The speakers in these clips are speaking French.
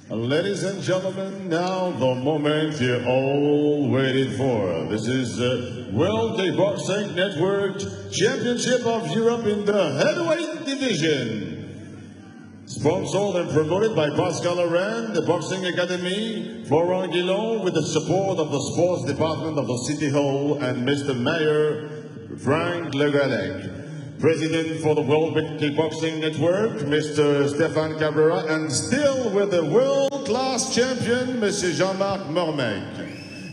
Ladies and gentlemen, now the moment you all waited for. This is World Kickboxing Network Championship of Europe in the heavyweight division. Sponsored and promoted by Pascal Laurent, the Boxing Academy, Florent Guillon, with the support of the Sports Department of the City Hall and Mr. Mayor Frank Legadec. President for the World Kickboxing Network, Mr. Stéphane Cabrera, and still with the world-class champion, Mr. Jean-Marc Mormec.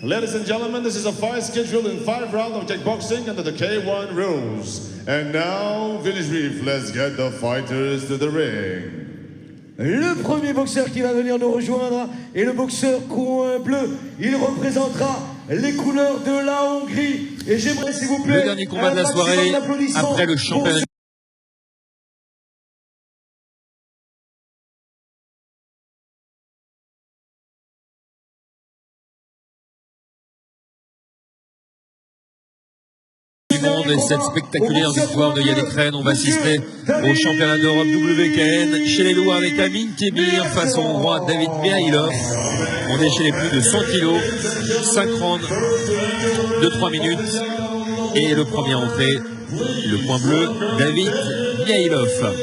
Ladies and gentlemen, this is a fight scheduled in 5 rounds of kickboxing under the K1 rules. And now, finish brief, let's get the fighters to the ring. Le premier boxeur qui va venir nous rejoindre est le boxeur coin bleu. Il représentera les couleurs de la Hongrie. Et j'aimerais, s'il vous plaît, le dernier combat de la soirée après le championnat. Et cette spectaculaire victoire de Yannick Rennes, on va assister au championnat d'Europe WKN chez les lourds avec Amin Kébir face au Hongrois David Mihailov. On est chez les plus de 100 kilos, 5 rounds de 3 minutes. Et le premier entrée, le point bleu, David Mihailov.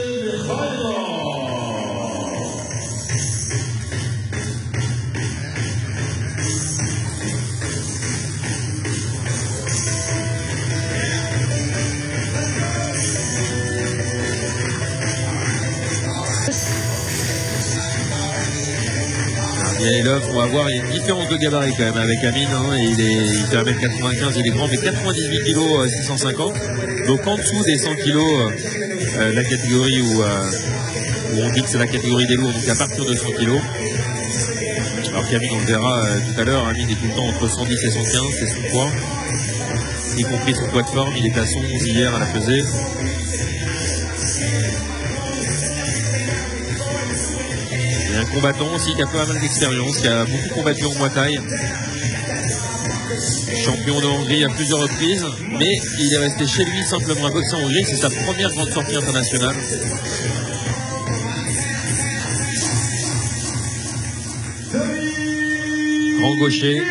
Mihailov, on va voir, il y a une différence de gabarit quand même avec Amin, hein, il fait 1m95, il est grand, mais 98 kg 650, donc en dessous des 100 kg la catégorie où on dit que c'est la catégorie des lourds, donc à partir de 100 kg. Alors qu'Amin, on le verra tout à l'heure, Amin est tout le temps entre 110 et 115, c'est son poids, y compris son poids de forme, il était à 111 hier à la pesée. Un combattant aussi qui a pas mal d'expérience, qui a beaucoup combattu en Muay Thai. Champion de Hongrie à plusieurs reprises, mais il est resté chez lui simplement à boxer en Hongrie. C'est sa première grande sortie internationale. Grand gaucher.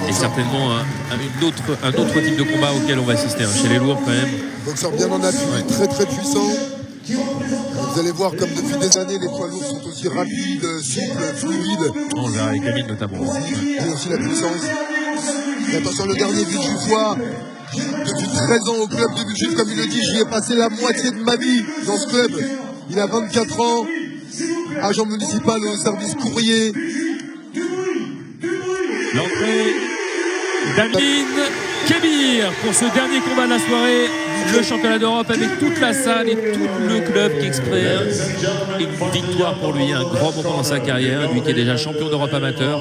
Et certainement un autre type de combat auquel on va assister, hein, chez les lourds quand même. Boxeur bien en appui, très très puissant. Vous allez voir comme depuis des années, les poids lourds sont aussi rapides, souples, fluides. On le verra avec Amin notamment. Et aussi la puissance. Et attention, le dernier Villejuifois, depuis 13 ans au club de Villejuif, comme il le dit, j'y ai passé la moitié de ma vie dans ce club. Il a 24 ans, agent municipal au service courrier. L'entrée d'Amin Kébir pour ce dernier combat de la soirée. Le championnat d'Europe avec toute la salle et tout le club qui exprime une victoire pour lui, un grand moment dans sa carrière, lui qui est déjà champion d'Europe amateur,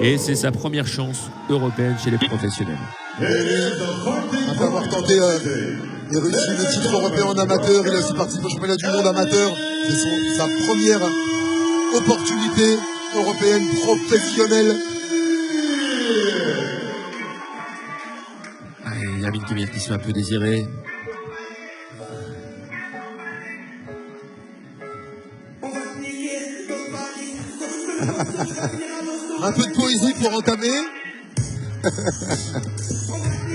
et c'est sa première chance européenne chez les professionnels. Après avoir tenté et réussi le titre européen en amateur, il a aussi participé au championnat du monde amateur. C'est sa première opportunité européenne professionnelle. Amin Kébir qui se fait un peu désirer. Un peu de poésie pour entamer.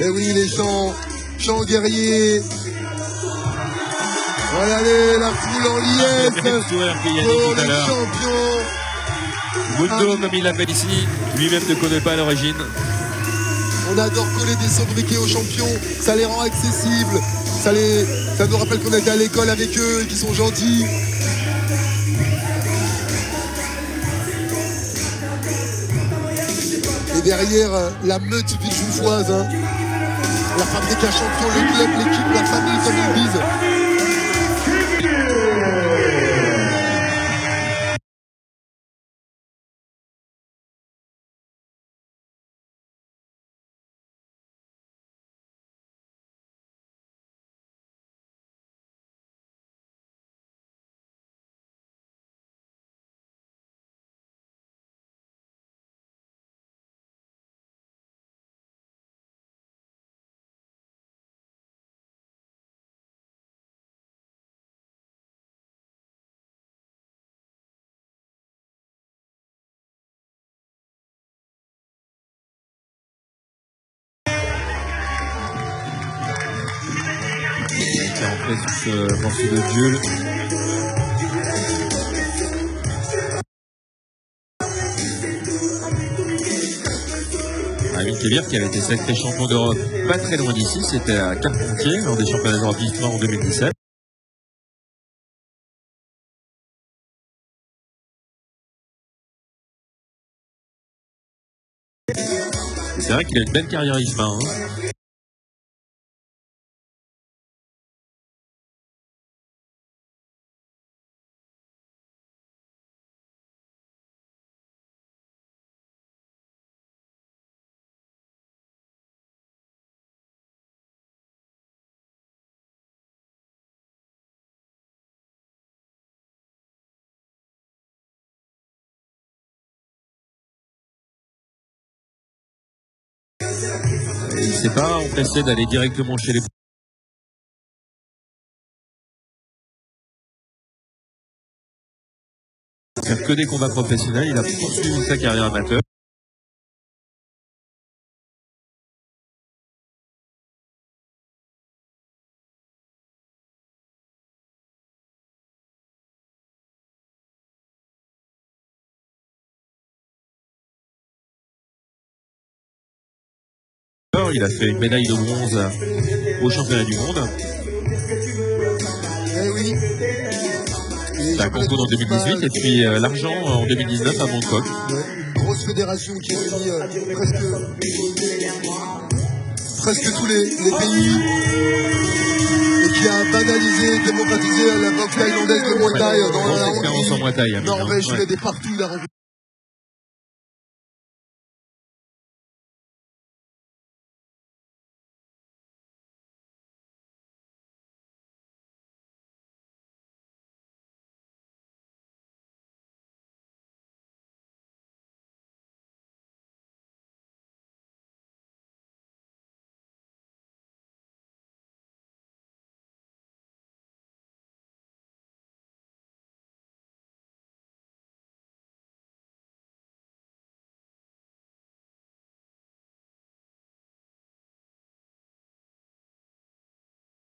Et oui, les chants guerriers. Regardez la foule en liesse pour le champion. Mundo, comme il l'appelle ici, lui-même ne connaît pas l'origine. On adore coller des sobriquets aux champions, ça les rend accessibles, ça nous rappelle qu'on était à l'école avec eux et qu'ils sont gentils. Et derrière, la meute villejuifoise, hein, la fabrique à champions, le club, l'équipe, la famille, comme ils disent. après sur ce morceau de duel. Amine Kébir qui avait été sacré champion d'Europe pas très loin d'ici, c'était à Carpentier lors des championnats d'Europe d'histoire en 2017. C'est vrai qu'il a une belle carrière IFMA. Il ne s'est pas empressé d'aller directement chez les faire que des combats professionnels. Il a poursuivi sa carrière amateur. Il a fait une médaille de bronze au championnat du monde. Eh oui. C'est à Cancun en 2018 et puis l'argent en 2019 à Bangkok. Ouais. Grosse fédération qui réunit presque tous les pays et qui a banalisé, démocratisé la boxe thaïlandaise, le Muay Thai dans la expérience en Muay Thai. Norvège, il est partout, il a rencontré.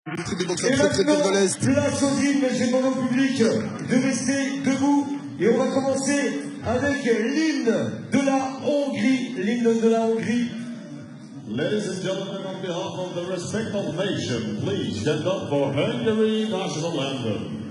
Et maintenant, place aux hymnes, j'ai demandé au public de rester debout. Et on va commencer avec l'hymne de la Hongrie. L'hymne de la Hongrie. Ladies and gentlemen, on behalf of the respectful nation, please stand up for Hungary national anthem.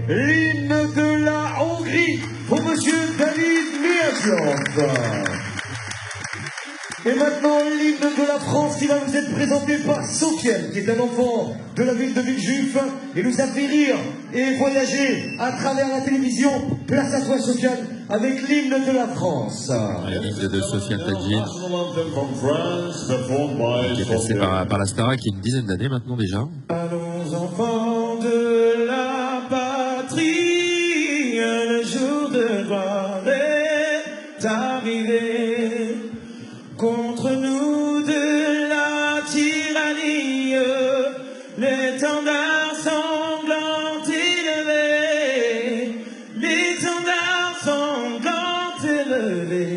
L'hymne de la Hongrie pour Monsieur David Mieczlov. Et maintenant, l'hymne de la France qui va vous être présenté par Sofiane, qui est un enfant de la ville de Villejuif et nous a fait rire et voyager à travers la télévision. Place à toi, Sofiane, avec l'hymne de la France. L'hymne de Sofiane Tadjine, qui est passé par la Starac il y a une dizaine d'années maintenant déjà. Allons enfants de la patrie, le jour de gloire est arrivé. Contre nous de la tyrannie, l'étendard sanglant élevé, l'étendard sanglant élevé.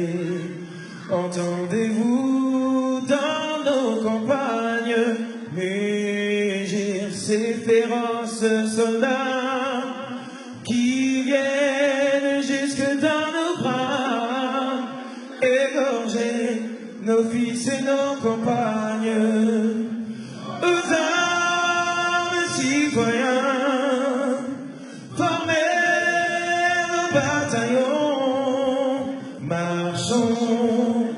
Entendez-vous dans nos campagnes mugir ces féroces soldats qui viennent jusque dans nos bras, égorger nos fils et nos compagnes. Aux armes, citoyens, formez nos bataillons, marchons,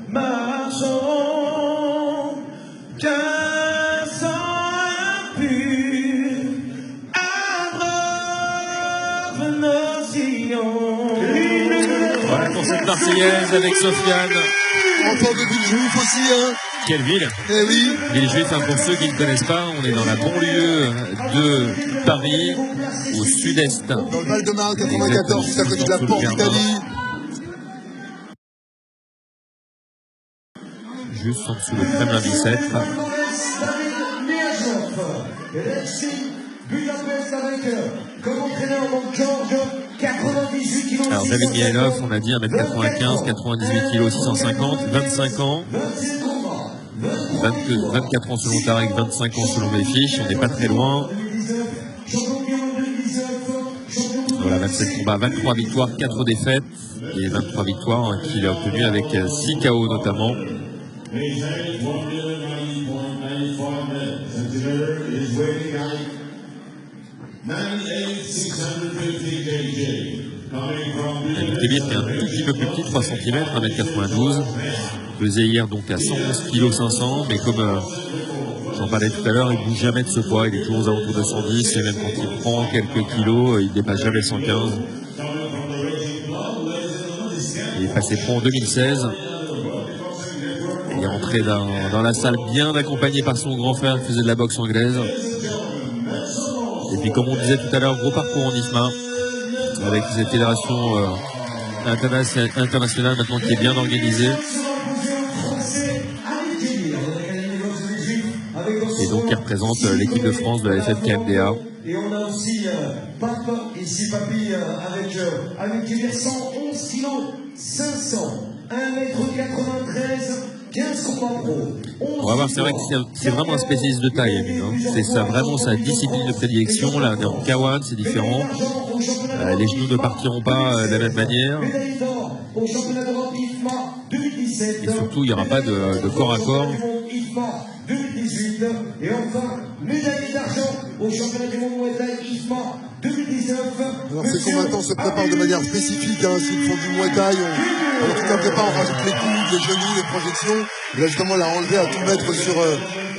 marchons, qu'un sang impur abreuve nos sillons. Voilà pour cette Marseillaise avec Sofiane. Renfort de Villejuif aussi, hein. Quelle ville? Eh oui. Villejuif, hein, pour ceux qui ne connaissent pas, on est dans la banlieue de Paris, au sud-est. Dans le Val-de-Marne, 94, juste à côté de la Porte d'Italie. Juste en dessous le Kremlin Bicêtre. Alors David Mihailov, on a dit 1m95, 98 kg, 650, 25 ans. 24 ans selon Tarek, 25 ans selon mes fiches, on n'est pas très loin. Voilà, 27 combats, 23 victoires, 4 défaites et 23 victoires hein, qu'il a obtenues avec 6 KO notamment. Kébir qui est un tout petit peu plus petit, 3 cm, 1m92. Pesait hier donc à 111 kg 500, mais comme j'en parlais tout à l'heure, il ne bouge jamais de ce poids, il est toujours aux alentours de 110, et même quand il prend quelques kilos, il ne dépasse jamais 115. Il est passé pro en 2016. Il est rentré dans la salle bien accompagné par son grand frère qui faisait de la boxe anglaise. Et puis comme on disait tout à l'heure, gros parcours en IFMA, avec cette fédération internationale maintenant qui est bien organisée. Et donc qui représente l'équipe de France de la FFKMDA. Et on a aussi Pape, ici Papy, avec Kébir, 111 kg 500, 1m93, 15 combats pro. On va voir, c'est vrai que c'est vraiment un spécialiste de taille, Amine, hein. C'est ça, vraiment sa discipline de prédilection. Là, on est en K1, c'est différent. Les genoux ne partiront pas de la même manière. Et surtout, il n'y aura pas de corps à corps. 2018 et enfin médaille d'argent au championnat du monde Muay Thai IFMA 2019. Alors ces combattants se préparent de manière spécifique, hein, s'ils font du Muay Thai, alors tout n'importe pas, on rajoute les coudes, les genoux, les projections. Et là justement, on l'a enlevé à tout mettre sur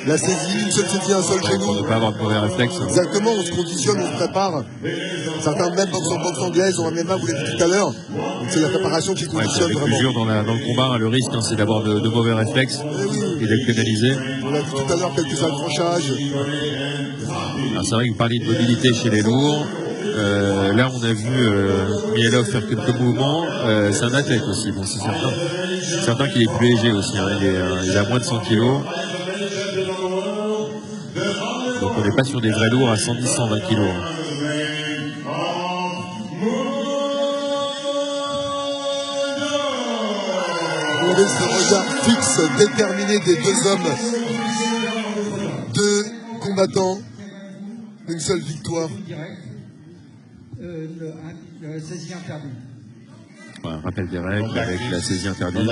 la saisie, une seule saisie, un seul genou. Pour ne pas avoir de mauvais réflexes. Exactement, on se conditionne, on se prépare. Certains même boxe en boxe anglaise, on MMA, vous l'avez dit tout à l'heure. Donc c'est la préparation qui conditionne vraiment. vraiment. Dur dans le combat, hein, le risque hein, c'est d'avoir de mauvais réflexes et d'être pénalisé. On l'a dit tout à l'heure, quelques accrochages. C'est vrai que vous parliez de mobilité chez les lourds. Là, on a vu Mihailov faire quelques mouvements. C'est un athlète aussi, bon, c'est certain. C'est certain qu'il est plus léger aussi. Hein. Il a moins de 100 kilos. Donc, on n'est pas sur des vrais lourds à 110-120 kilos. Hein. Vous avez ce regard fixe, déterminé des deux hommes. Deux combattants. Une seule victoire. La saisie interdite. Ouais, un rappel des règles avec la saisie interdite.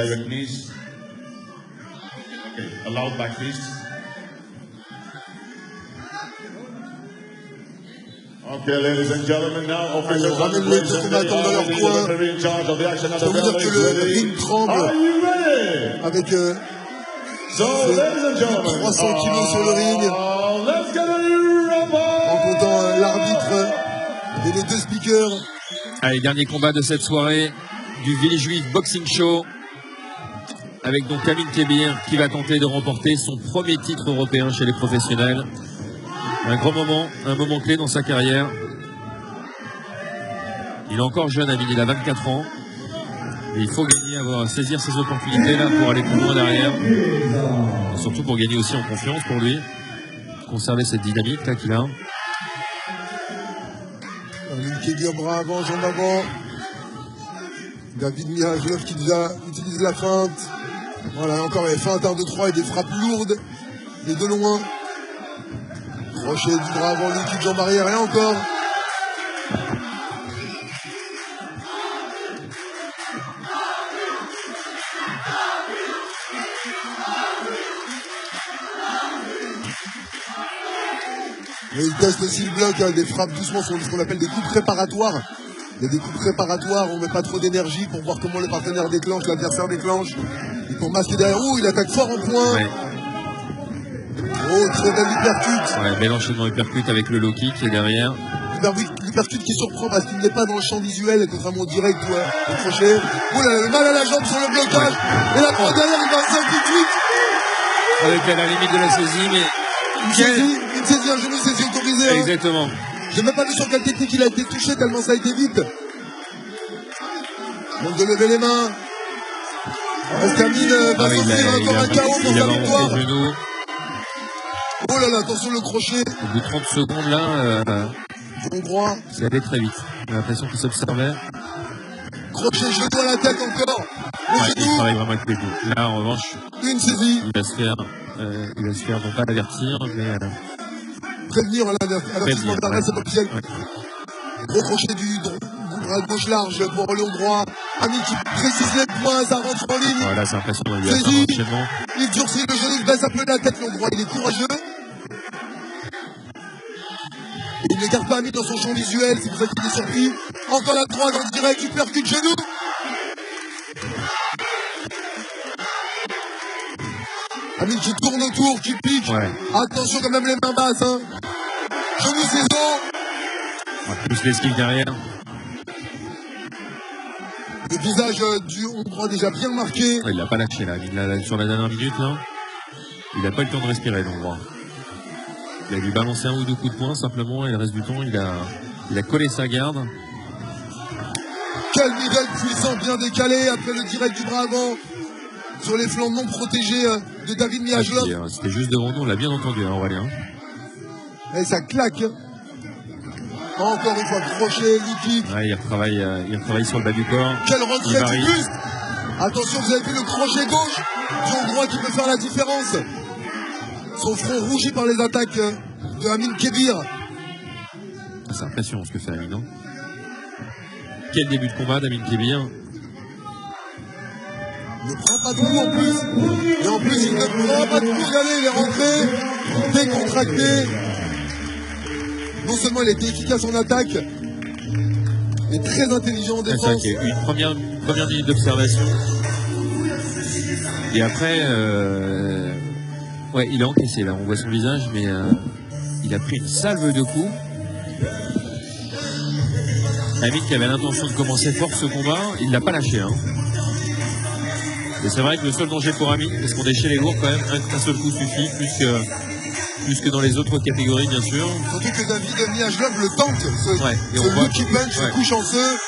Allowed back fist. Okay, ladies and gentlemen, now official ramène les deux combattants dans leur coin. Je peux vous dire que le ring tremble avec 300 kilos sur le ring. En comptant l'arbitre et les deux speakers. Allez, dernier combat de cette soirée du Villejuif Boxing Show. Avec donc Amin Kébir qui va tenter de remporter son premier titre européen chez les professionnels. Un grand moment, un moment clé dans sa carrière. Il est encore jeune, Amin, il a 24 ans. Et il faut gagner, saisir ses opportunités là pour aller plus loin derrière. Et surtout pour gagner aussi en confiance pour lui. Conserver cette dynamique là qu'il a. Amin Kébir, bras avant, jambes avant. David Mihailov qui déjà utilise la feinte. Voilà, encore les feintes 1, 2, 3 et des frappes lourdes. Et de loin. Crochet du bras avant, liquide jambe arrière et encore. Et il teste aussi le bloc, hein, des frappes doucement, ce qu'on appelle des coups préparatoires. Il y a des coups préparatoires, on ne met pas trop d'énergie pour voir comment le partenaire déclenche, l'adversaire déclenche. Et pour masquer derrière, il attaque fort en point. Ouais. Oh, très belle uppercut. Ouais, bel enchaînement uppercut avec le low kick qui est derrière. l'uppercut qui surprend parce qu'il n'est pas dans le champ visuel, contrairement au direct ou au crochet. Oh là là, le mal à la jambe sur le blocage. Et la croix derrière, il va 5 tout de suite. Avec à la limite de la saisie, mais... Une saisie, un genou, saisie autorisée. Exactement. Hein. J'ai même pas vu sur quelle technique il a été touché, tellement ça a été vite. Donc de lever les mains. Estamine va s'offrir encore un KO pour sa victoire. Oh là là, attention le crochet. Au bout de 30 secondes là, Hongrois. ça allait très vite. J'ai l'impression qu'il s'observait. Crochet, genou à la tête encore. Ouais, il travaille vraiment avec les coups. Là, en revanche, une saisie. Il va se faire non pas l'avertir, mais prévenir l'avertissement d'arrêt, c'est pas officiel. Ouais. Gros crochet du bras gauche large pour le hongrois. Amine qui précise les points, ça rentre en ligne. Voilà, c'est impressionnant. Il y a un enchaînement. Il durcit le genou, il baisse un peu la tête, l'hongrois. Il est courageux. Il n'écarte pas Amine dans son champ visuel, c'est pour ça qu'il est surpris. Encore la droite en direct, il percute genou. Amine qui tourne autour, qui pique. Ouais. Attention quand même les mains basses. Hein. Genou saison. Plus l'esquive derrière. Le visage du hongrois déjà bien marqué. Ouais, il l'a pas lâché là. Sur la dernière minute là, il n'a pas eu le temps de respirer l'hongrois. Il a dû balancer un ou deux coups de poing simplement et le reste du temps il a collé sa garde. Quel middle puissant bien décalé après le direct du bras avant. Sur les flancs non protégés de David Miajlov. C'était juste devant nous, on l'a bien entendu, hein, Aurélien. Et ça claque. Encore une fois, crochet, liquide. Ouais, il retravaille sur le bas du corps. Quelle rentrée du buste. Attention, vous avez vu le crochet gauche du hongrois qui peut faire la différence. Son front rougi par les attaques de Amine Kebir. C'est impressionnant ce que fait Amine. Hein. Quel début de combat d'Amine Kebir. Il ne prend pas de coup en plus. Et en plus, il ne prend pas de coup. Regardez, il est rentré, décontracté. Non seulement il était efficace en attaque, mais très intelligent en défense. C'est ça, qui est une première minute d'observation. Et après, ouais, il a encaissé là. On voit son visage, mais il a pris une salve de coups. Amine qui avait l'intention de commencer fort ce combat, il l'a pas lâché. Hein. Et c'est vrai que le seul danger pour Amine, parce qu'on déchire les lourds quand même, un seul coup suffit, plus que dans les autres catégories bien sûr. Surtout que David Miajlov le tente, ce Lucky punch, ce coup chanceux.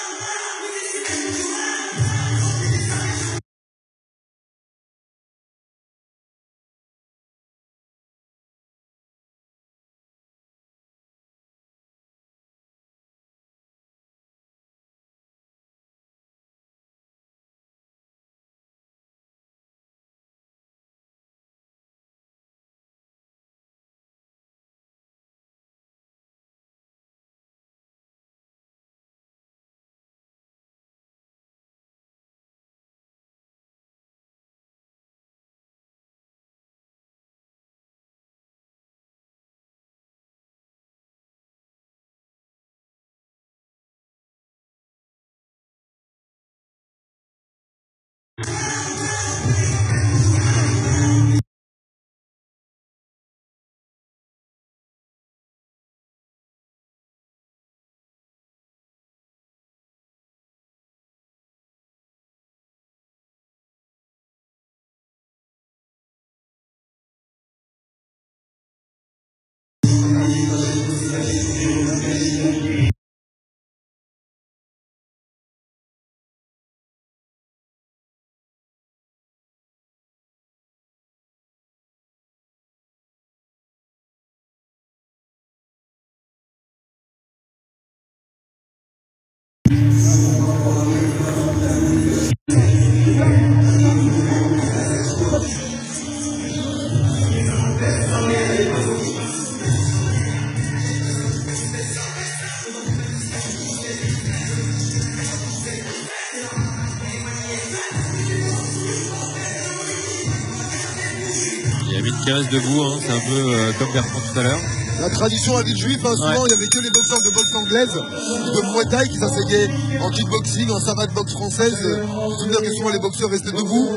Qui reste debout, hein, c'est un peu comme Bertrand tout à l'heure. La tradition à Villejuif, hein, souvent il n'y avait que les boxeurs de boxe anglaise, de Muay Thai qui s'asseyaient en kickboxing, en savate boxe française. Vous souvenez que souvent les boxeurs restaient debout.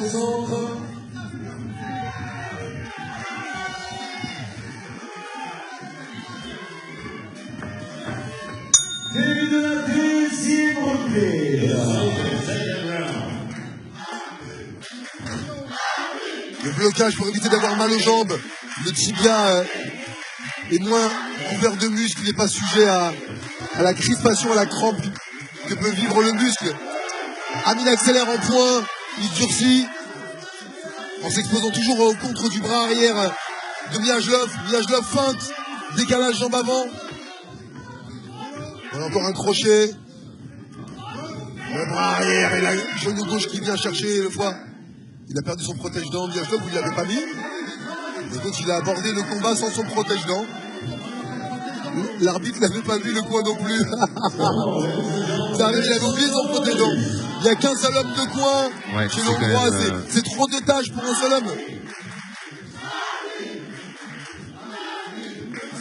début de la deuxième reprise. Le blocage pour éviter d'avoir mal aux jambes. Le tibia est moins couvert de muscles, il n'est pas sujet à la crispation, à la crampe que peut vivre le muscle. Amine accélère en point, il durcit en s'exposant toujours au contre du bras arrière de Miajlov. Miajlov feinte, décalage jambe avant. Voilà encore un crochet. Le bras arrière et la genou gauche qui vient chercher le foie. Il a perdu son protège-dents, Miajlov, vous ne l'avez pas mis. Et donc il a abordé le combat sans son protège-dents. L'arbitre n'avait pas vu le coin non plus. Ça arrive, il avait oublié son protège-dents. Il n'y a qu'un seul homme de coin chez l'Hongrois, c'est trop de tâches pour un seul homme.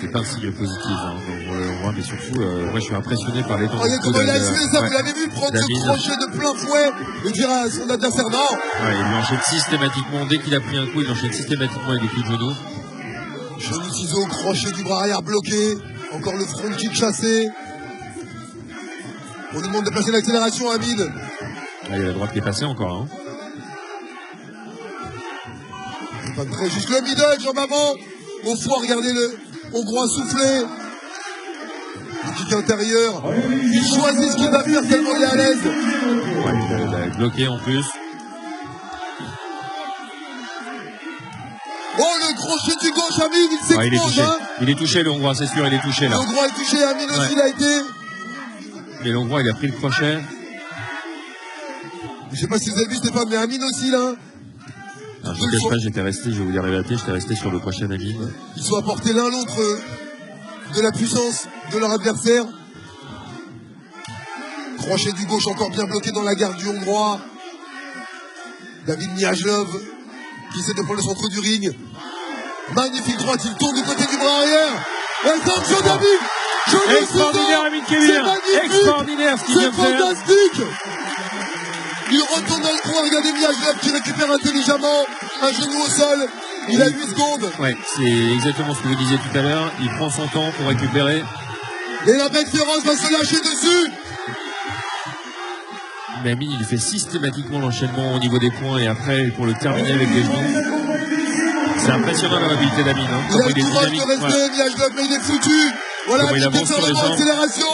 C'est pas un signe positif hein, pour le Hongrois, mais surtout, moi je suis impressionné par l'étendue. Regardez comment il a essayé ça, vous l'avez vu prendre ce crochet de plein fouet et dire à son adversaire non. Ouais, il l'enchaîne systématiquement, dès qu'il a pris un coup, il l'enchaîne systématiquement avec des coups de genou. Genou ciseau, crochet du bras arrière bloqué, encore le front kick chassé. On lui demande de passer l'accélération à Amine. Ah, il y a la droite qui est passée encore. Hein. Pas très juste le middle, jambe avant. Au foie, regardez le Hongrois souffler. Le kick intérieur. Il choisit ce qu'il va faire tellement il est à l'aise. Ouais, il a bloqué en plus. Oh, le crochet du gauche, Amine, il s'expose. Ouais, il est touché. Hein. Il est touché, le Hongrois, c'est sûr, il est touché là. Le Hongrois est touché, Amine aussi, il a été. Mais le Hongrois, il a pris le crochet. Je sais pas si vous avez vu Stéphane, mais Amine aussi là. Alors, je ne cache pas, j'étais resté, je vais vous dire la vérité, j'étais resté sur le crochet d'Amine. Ils sont apportés l'un l'autre de la puissance de leur adversaire. Crochet du gauche encore bien bloqué dans la garde du Hongrois. David Miajlov qui essaie de prendre le centre du ring. Magnifique droite, il tourne du côté du bras arrière. Et sanction David. Extraordinaire, Amine Kébir. Extraordinaire ce qu'il vient de faire. C'est fantastique. Il retourne dans le coin, regardez Miajlov qui récupère intelligemment un genou au sol. Il a 8 secondes. Ouais, c'est exactement ce que vous disiez tout à l'heure. Il prend son temps pour récupérer. Et la bête féroce va se lâcher dessus. Mais Amine, il fait systématiquement l'enchaînement au niveau des points et après pour le terminer avec les genoux. C'est impressionnant la mobilité d'Amine. Hein. Il a le courage de rester, Miajlov, mais il est foutu. Voilà, il peut faire vraiment accélération.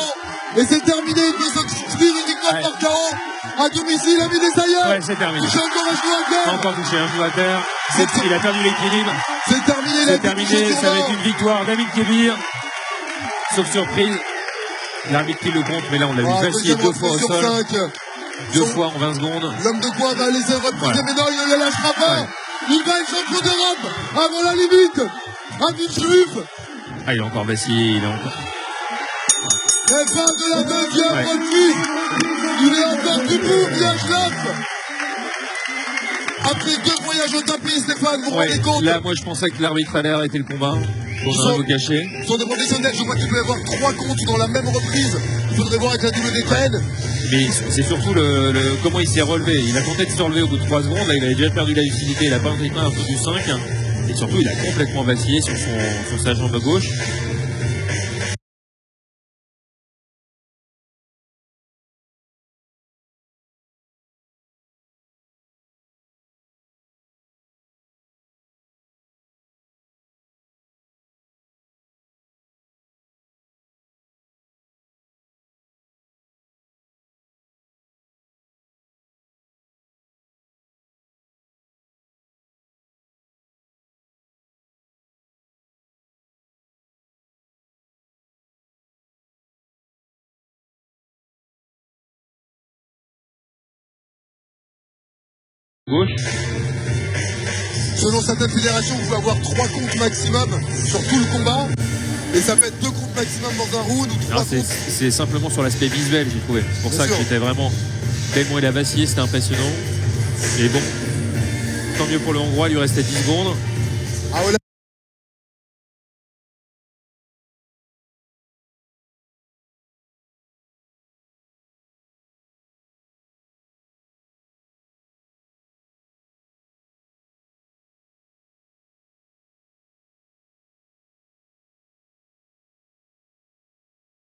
Et c'est terminé, il peut s'offrir uniquement par KO à domicile, Amine Esaïa. Ouais, c'est terminé. Touché encore un genou à terre. Encore touché un genou à terre. Il a perdu l'équilibre. C'est terminé, c'est terminé. Ça va être une victoire d'Amine Kébir. Sauf surprise. L'arbitre qui le compte, mais là on l'a vu vaciller 2 fois au sol. 2 fois en 20 secondes. L'homme de coin va laisser reposer, mais non, il ne le lâchera pas. Il va être champion d'Europe avant la limite. Amine Juif. Ah, il a encore vacillé, il a encore. Et fin de la deuxième reprise. Il est encore debout, Miajlov. Après 2 voyages au tapis, Stéphane, vous vous rendez compte? Là, moi, je pensais que l'arbitre allait arrêter le combat. Pour ne rien vous cacher. Ce sont des professionnels, je crois qu'il peut y avoir 3 comptes dans la même reprise. Il faudrait voir avec la WDKN. Mais c'est surtout comment il s'est relevé. Il a tenté de se relever au bout de 3 secondes. Là, il avait déjà perdu la lucidité. Il a pas intégré un peu du 5. Et surtout, il a complètement vacillé sur sa jambe gauche. Gauche. Selon certaines fédérations, vous pouvez avoir 3 comptes maximum sur tout le combat. Et ça peut être 2 comptes maximum dans un round ou 3 comptes. C'est simplement sur l'aspect visuel, j'ai trouvé. C'est pour ça que j'étais vraiment. Tellement il a vacillé, c'était impressionnant. Et bon, tant mieux pour le Hongrois, il lui restait 10 secondes. Ah ouais,